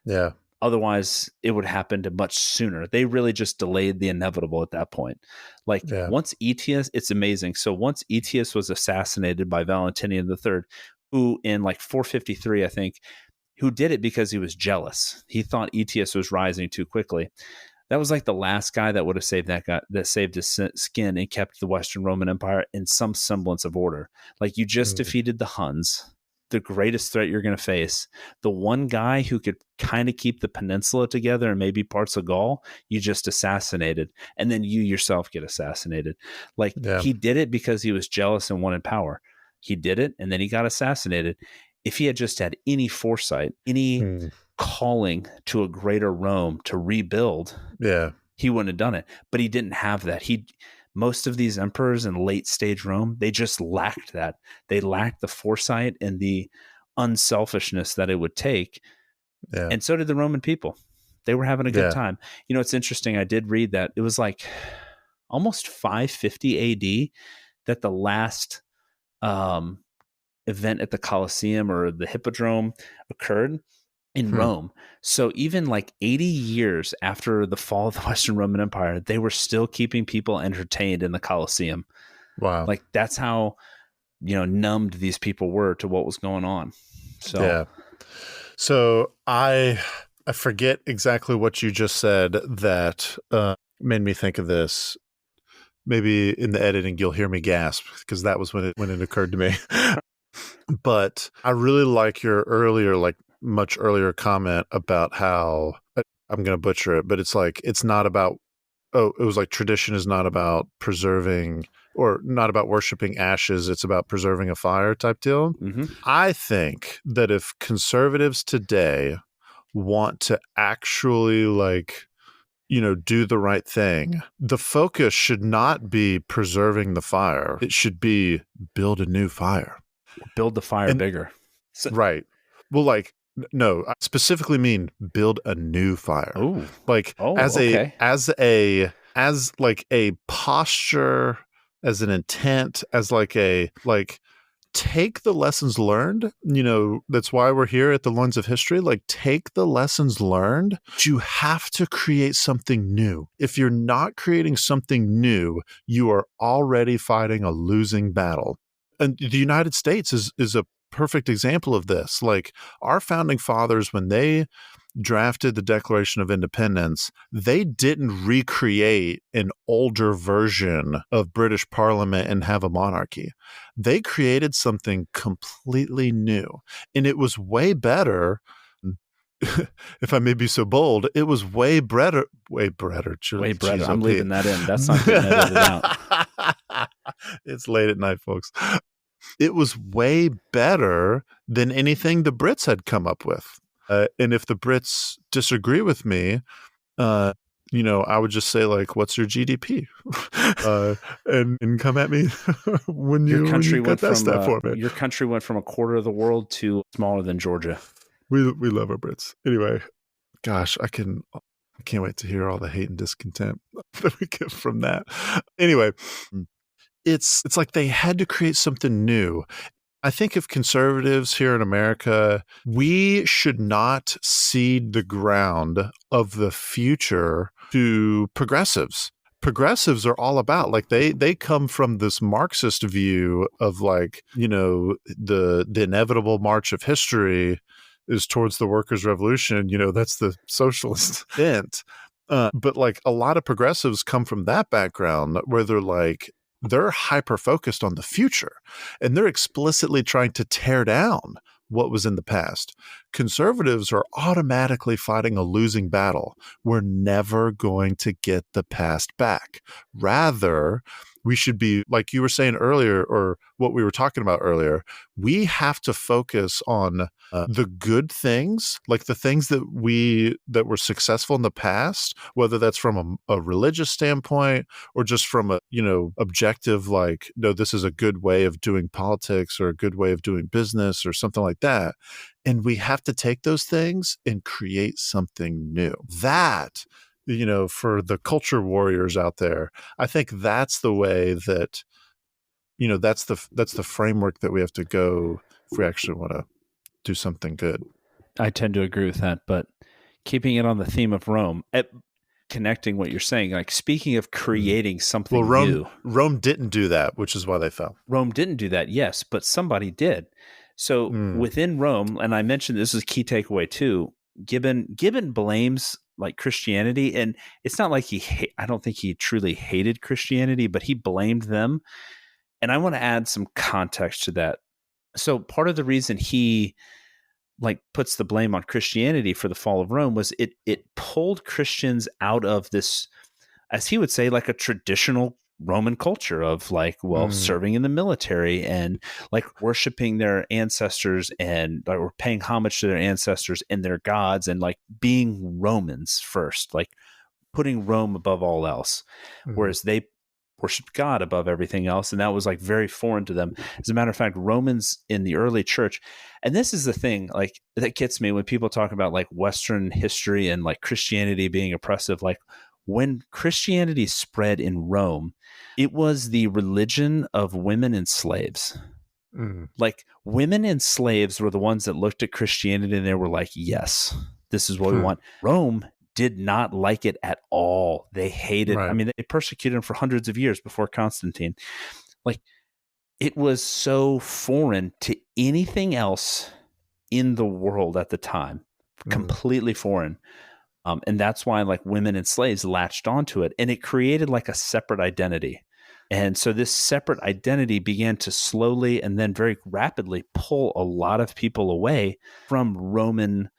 Yeah. Otherwise, it would happen to much sooner. They really just delayed the inevitable at that point. Like once Aetius, it's amazing. So once Aetius was assassinated by Valentinian III, who in like 453, I think, who did it because he was jealous. He thought Aetius was rising too quickly. That was like the last guy that would have saved that guy, that saved his skin and kept the Western Roman Empire in some semblance of order. Like you just defeated the Huns, the greatest threat you're going to face. The one guy who could kind of keep the peninsula together and maybe parts of Gaul, you just assassinated. And then you yourself get assassinated. Like he did it because he was jealous and wanted power. He did it and then he got assassinated. If he had just had any foresight, any calling to a greater Rome to rebuild, he wouldn't have done it. But he didn't have that. Most of these emperors in late stage Rome, they just lacked that. They lacked the foresight and the unselfishness that it would take. And so did the Roman people. They were having a good time. It's interesting. I did read that it was like almost 550 AD that the last event at the Colosseum or the Hippodrome occurred in Rome. So even like 80 years after the fall of the Western Roman Empire, they were still keeping people entertained in the Colosseum. Wow. Like that's how, numbed these people were to what was going on. So I forget exactly what you just said that made me think of this. Maybe in the editing, you'll hear me gasp because that was when it occurred to me. But I really like your much earlier comment about how I'm going to butcher it, but it's like, it's not about, it was like tradition is not about preserving or not about worshiping ashes. It's about preserving a fire type deal. I think that if conservatives today want to actually do the right thing, the focus should not be preserving the fire. It should be build a new fire. Build the fire bigger. Right. Well, no, I specifically mean build a new fire. As a posture, as an intent, as take the lessons learned. That's why we're here at the Loins of History. Take the lessons learned. You have to create something new. If you're not creating something new, you are already fighting a losing battle. And the United States is a perfect example of this. Our founding fathers, when they drafted the Declaration of Independence, they didn't recreate an older version of British Parliament and have a monarchy. They created something completely new. And it was way better. If I may be so bold, it was way better. I'm leaving that in. That's not getting edited out. It's late at night, folks. It was way better than anything the Brits had come up with. And if the Brits disagree with me, I would just say, what's your GDP? And come at me when you got that stuff for me. Your country went from a quarter of the world to smaller than Georgia. We love our Brits. Anyway, gosh, I can't wait to hear all the hate and discontent that we get from that. Anyway, it's like they had to create something new. I think if conservatives here in America, we should not cede the ground of the future to progressives. Progressives are all about they come from this Marxist view of the inevitable march of history is towards the workers' revolution. That's the socialist bent. But a lot of progressives come from that background where they're hyper-focused on the future, and they're explicitly trying to tear down what was in the past. conservatives are automatically fighting a losing battle. We're never going to get the past back. Rather, we should be, like you were saying earlier, or what we were talking about earlier, we have to focus on the good things, like the things that were successful in the past, whether that's from a religious standpoint or just from a, objective, like, no, this is a good way of doing politics or a good way of doing business or something like that. And we have to take those things and create something new. That, for the culture warriors out there, I think that's the way that, that's the framework that we have to go if we actually want to do something good. I tend to agree with that, but keeping it on the theme of Rome, connecting what you're saying, like speaking of creating something new. Rome didn't do that, which is why they fell. Rome didn't do that, yes, but somebody did. So within Rome, and I mentioned this is a key takeaway too, Gibbon blames like Christianity, and it's not like I don't think he truly hated Christianity, but he blamed them. And I want to add some context to that. So part of the reason he like puts the blame on Christianity for the fall of Rome was it pulled Christians out of this, as he would say, like a traditional Roman culture of like, serving in the military and like worshiping their ancestors and or paying homage to their ancestors and their gods and like being Romans first, like putting Rome above all else, whereas they worshiped God above everything else. And that was like very foreign to them. As a matter of fact, Romans in the early church, and this is the thing like that gets me when people talk about like Western history and like Christianity being oppressive, like when Christianity spread in Rome, it was the religion of women and slaves. Like women and slaves were the ones that looked at Christianity and they were like, yes, this is what we want. Rome did not like it at all. They hated, I mean, they persecuted him for hundreds of years before Constantine. Like it was so foreign to anything else in the world at the time, completely foreign. And that's why like women and slaves latched onto it, and it created like a separate identity. And so this separate identity began to slowly and then very rapidly pull a lot of people away from Roman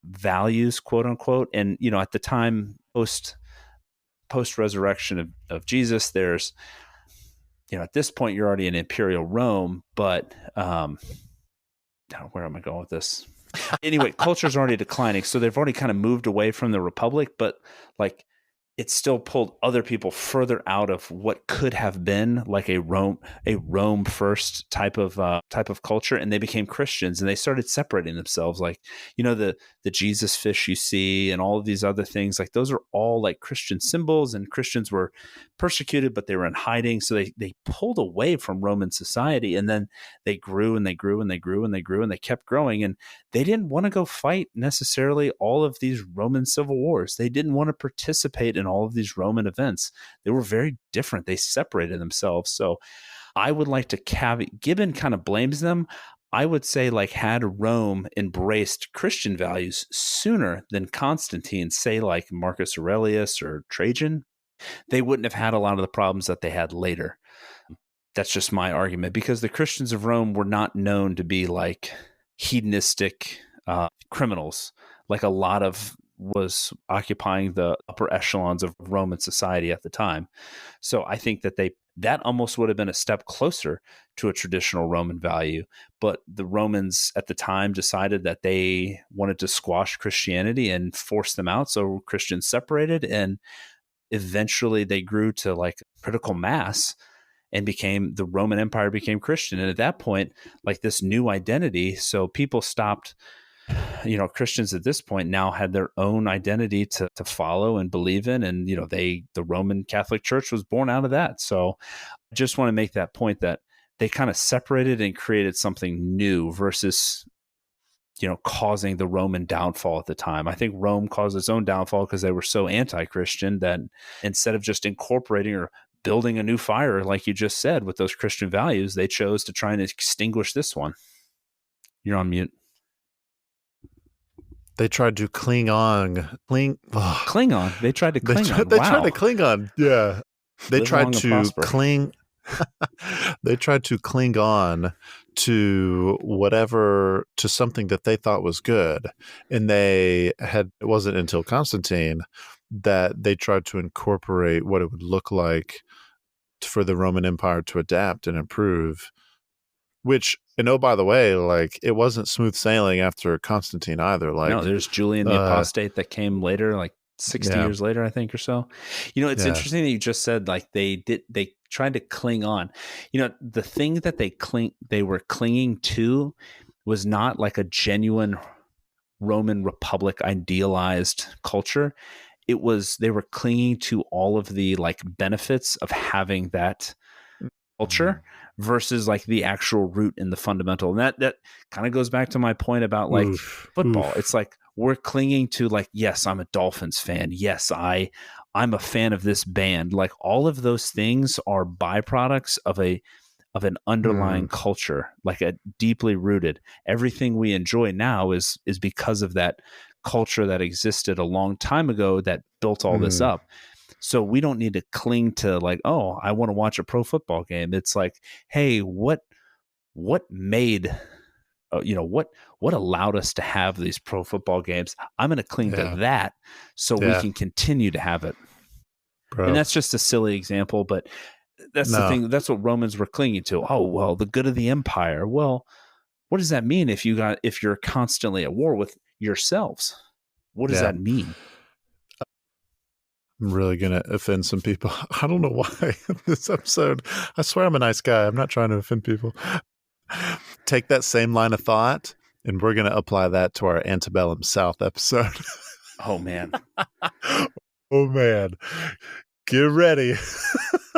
values, quote unquote. And, at the time, post resurrection of Jesus, there's, at this point, you're already in imperial Rome, but where am I going with this? Anyway, culture's already declining. So they've already kind of moved away from the Republic, but like it still pulled other people further out of what could have been like a Rome first type of culture, and they became Christians, and they started separating themselves. Like the Jesus fish you see, and all of these other things, like those are all like Christian symbols, and Christians were persecuted, but they were in hiding, so they pulled away from Roman society, and then they grew and they grew and they grew and they grew and they kept growing, and they didn't want to go fight necessarily all of these Roman civil wars. They didn't want to participate in all of these Roman events. They were very different. They separated themselves. So I would like to Gibbon kind of blames them. I would say like had Rome embraced Christian values sooner than Constantine, say like Marcus Aurelius or Trajan, they wouldn't have had a lot of the problems that they had later. That's just my argument, because the Christians of Rome were not known to be like hedonistic criminals, like a lot of was occupying the upper echelons of Roman society at the time. So I think that almost would have been a step closer to a traditional Roman value. But the Romans at the time decided that they wanted to squash Christianity and force them out. So Christians separated, and eventually they grew to like critical mass and the Roman Empire became Christian. And at that point, like this new identity, so people stopped, Christians at this point now had their own identity to follow and believe in. And, the Roman Catholic Church was born out of that. So I just want to make that point that they kind of separated and created something new versus, causing the Roman downfall at the time. I think Rome caused its own downfall because they were so anti-Christian that instead of just incorporating or building a new fire, like you just said, with those Christian values, they chose to try and extinguish this one. You're on mute. They tried to cling on. They tried to cling on. They tried to cling on. Yeah. They tried to cling. They tried to cling on to something that they thought was good. And it wasn't until Constantine that they tried to incorporate what it would look like for the Roman Empire to adapt and improve. Which, and oh, by the way, like, it wasn't smooth sailing after Constantine either. No, Like, there's Julian the Apostate that came later, like 60 years later, I think, or so. It's interesting that you just said, like, they tried to cling on. The thing that they were clinging to was not like a genuine Roman Republic idealized culture. They were clinging to all of the like benefits of having that culture versus like the actual root in the fundamental. And that kind of goes back to my point about like football. It's like we're clinging to like, yes, I'm a Dolphins fan. Yes, I'm a fan of this band. Like all of those things are byproducts of an underlying culture, like a deeply rooted. Everything we enjoy now is because of that culture that existed a long time ago that built all this up. So we don't need to cling to like, oh, I want to watch a pro football game. It's like, hey, what made, what allowed us to have these pro football games? I'm going to cling to that so we can continue to have it. Bro. And that's just a silly example, but that's the thing. That's what Romans were clinging to. Oh, well, the good of the empire. Well, what does that mean if you're constantly at war with yourselves? What does that mean? I'm really going to offend some people. I don't know why this episode. I swear I'm a nice guy. I'm not trying to offend people. Take that same line of thought, and we're going to apply that to our Antebellum South episode. Oh, man. Oh, man. Get ready.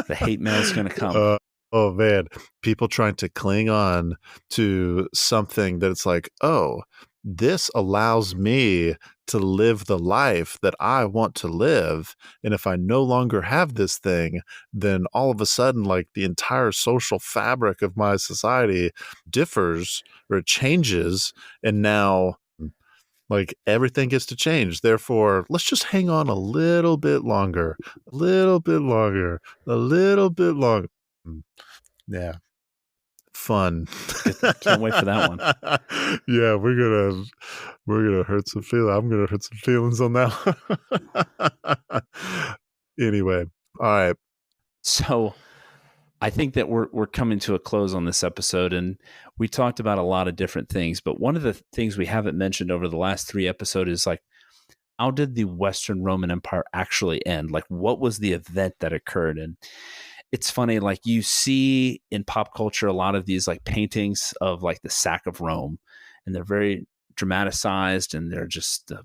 The hate mail is going to come. Oh, man. People trying to cling on to something that it's like, oh, this allows me to live the life that I want to live. And if I no longer have this thing, then all of a sudden, like, the entire social fabric of my society differs or changes. And now, like, everything gets to change. Therefore, let's just hang on a little bit longer, a little bit longer, a little bit longer. Yeah. Fun. Can't wait for that one. Yeah, we're gonna hurt some feelings. I'm gonna hurt some feelings on that. Anyway, all right. So I think that we're coming to a close on this episode, and we talked about a lot of different things. But one of the things we haven't mentioned over the last 3 episodes is like, how did the Western Roman Empire actually end? Like, what was the event that occurred? And it's funny, like you see in pop culture a lot of these like paintings of like the sack of Rome, and they're very dramatized, and they're just the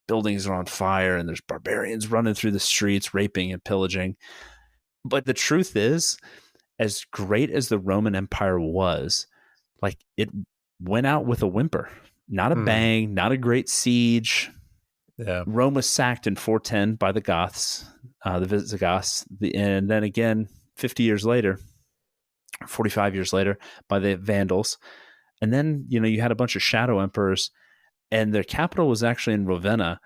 buildings are on fire, and there's barbarians running through the streets, raping and pillaging. But the truth is, as great as the Roman Empire was, like it went out with a whimper, not a bang, not a great siege. Yeah. Rome was sacked in 410 by the Goths, the Visigoths, and then again 50 years later, 45 years later, by the Vandals. And then, you had a bunch of shadow emperors, and their capital was actually in Ravenna.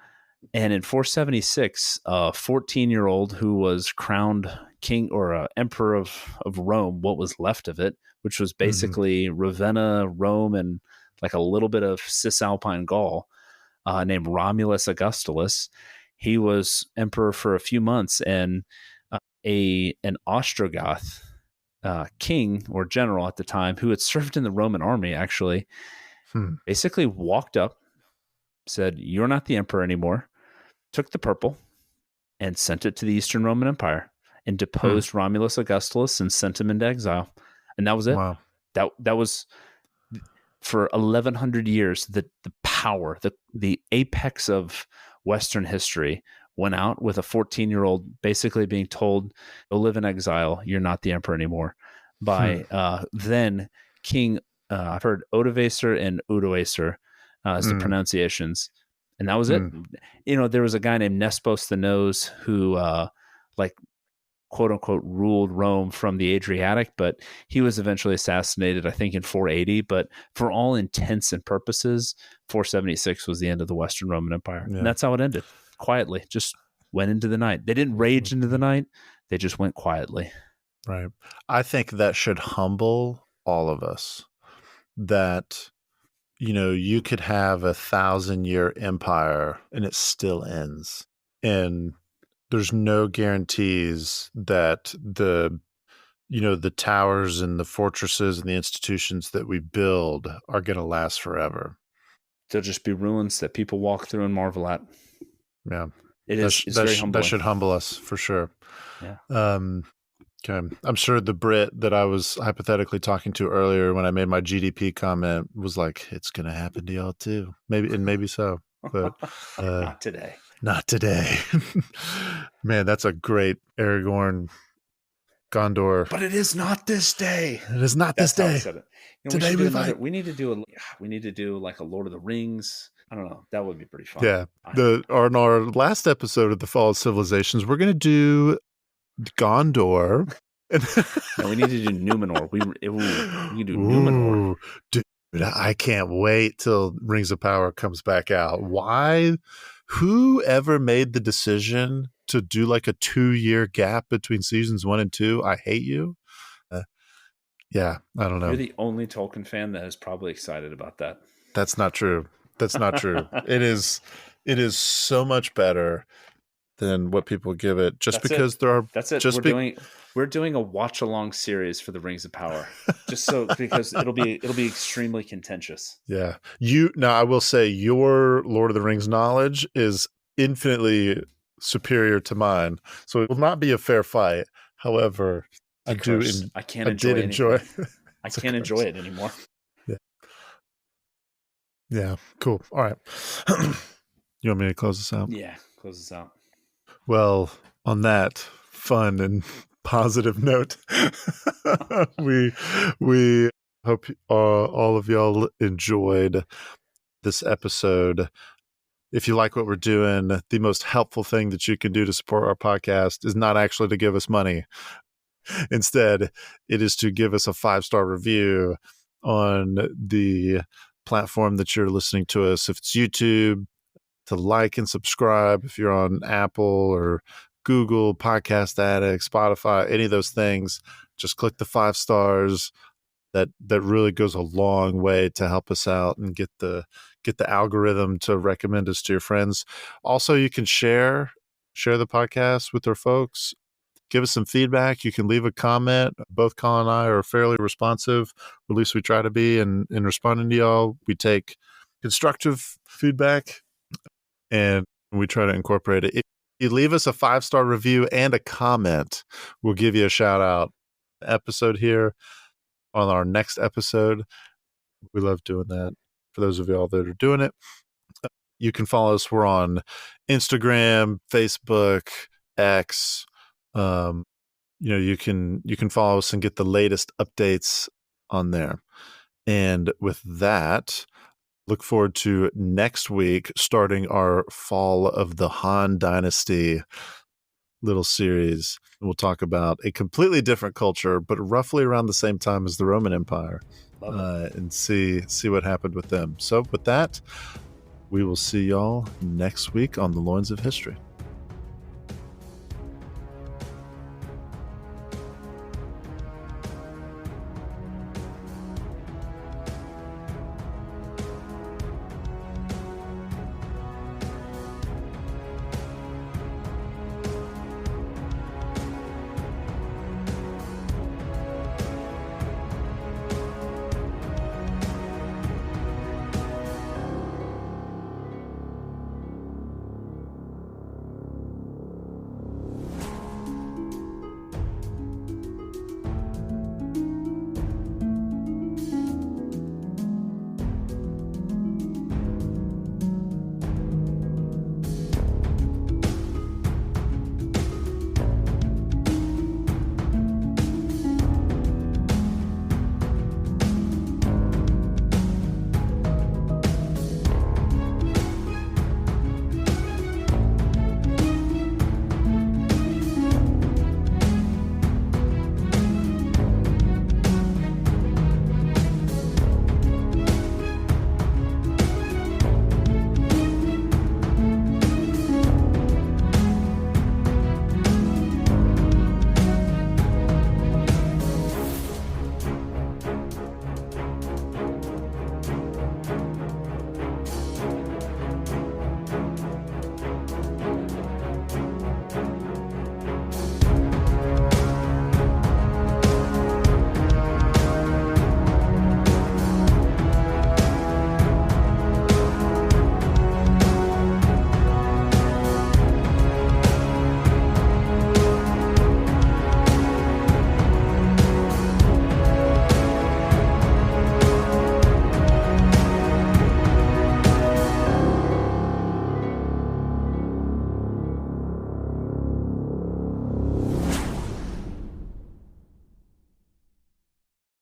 And in 476, a 14-year-old who was crowned king or emperor of Rome, what was left of it, which was basically Ravenna, Rome, and like a little bit of Cisalpine Gaul, named Romulus Augustulus. He was emperor for a few months, and an Ostrogoth king or general at the time who had served in the Roman army actually basically walked up, said, "You're not the emperor anymore," took the purple and sent it to the Eastern Roman Empire and deposed Romulus Augustulus and sent him into exile. And that was it. Wow. That was for 1100 years, the power, the apex of Western history went out with a 14-year-old basically being told, "Go live in exile. You're not the emperor anymore," by then King, I've heard Odovacer and Odoacer as the pronunciations. And that was it. There was a guy named Nespos the Nose who like quote unquote ruled Rome from the Adriatic, but he was eventually assassinated, I think, in 480. But for all intents and purposes, 476 was the end of the Western Roman Empire. Yeah. And that's how it ended. Quietly, just went into the night. They didn't rage into the night. They just went quietly. Right. I think that should humble all of us. that, you could have 1,000-year empire and it still ends. And there's no guarantees that the towers and the fortresses and the institutions that we build are going to last forever. They'll just be ruins that people walk through and marvel at. Yeah. It's very humbling. That should humble us for sure. Yeah. Okay. I'm sure the Brit that I was hypothetically talking to earlier when I made my GDP comment was like, it's going to happen to y'all too. Maybe so, but not today. Not today. Man, that's a great Aragorn Gondor. But it is not this day. It is not this day. Today we fight. We need to do like a Lord of the Rings. I don't know. That would be pretty fun. Yeah. On our last episode of the Fall of Civilizations, we're going to do Gondor. No, we need to do Numenor. We do Numenor. Dude, I can't wait till Rings of Power comes back out. Why? Whoever made the decision to do like a 2-year gap between seasons 1 and 2, I hate you. Yeah, I don't know. You're the only Tolkien fan that is probably excited about that. That's not true. It is so much better than what people give it. That's it. We're doing a watch along series for the Rings of Power, because it'll be extremely contentious. Yeah. I will say your Lord of the Rings knowledge is infinitely superior to mine, so it will not be a fair fight. However, I can't enjoy it anymore. Yeah. Cool. All right. You want me to close this out? Yeah, close this out. Well, on that fun and positive note, we hope all of y'all enjoyed this episode. If you like what we're doing, the most helpful thing that you can do to support our podcast is not actually to give us money. Instead, it is to give us a 5-star review on the platform that you're listening to us. If it's YouTube, to like and subscribe. If you're on Apple or Google, Podcast Addict, Spotify, any of those things, just click the 5 stars. That really goes a long way to help us out and get the algorithm to recommend us to your friends. Also, you can share the podcast with our folks. Give us some feedback. You can leave a comment. Both Colin and I are fairly responsive, or at least we try to be, in responding to y'all. We take constructive feedback and we try to incorporate it. If you leave us a 5-star review and a comment, we'll give you a shout out episode here on our next episode. We love doing that. For those of y'all that are doing it, you can follow us. We're on Instagram, Facebook, X. You can follow us and get the latest updates on there. And with that, look forward to next week starting our Fall of the Han Dynasty little series. We'll talk about a completely different culture, but roughly around the same time as the Roman Empire, and see what happened with them. So with that, we will see y'all next week on the Loins of History.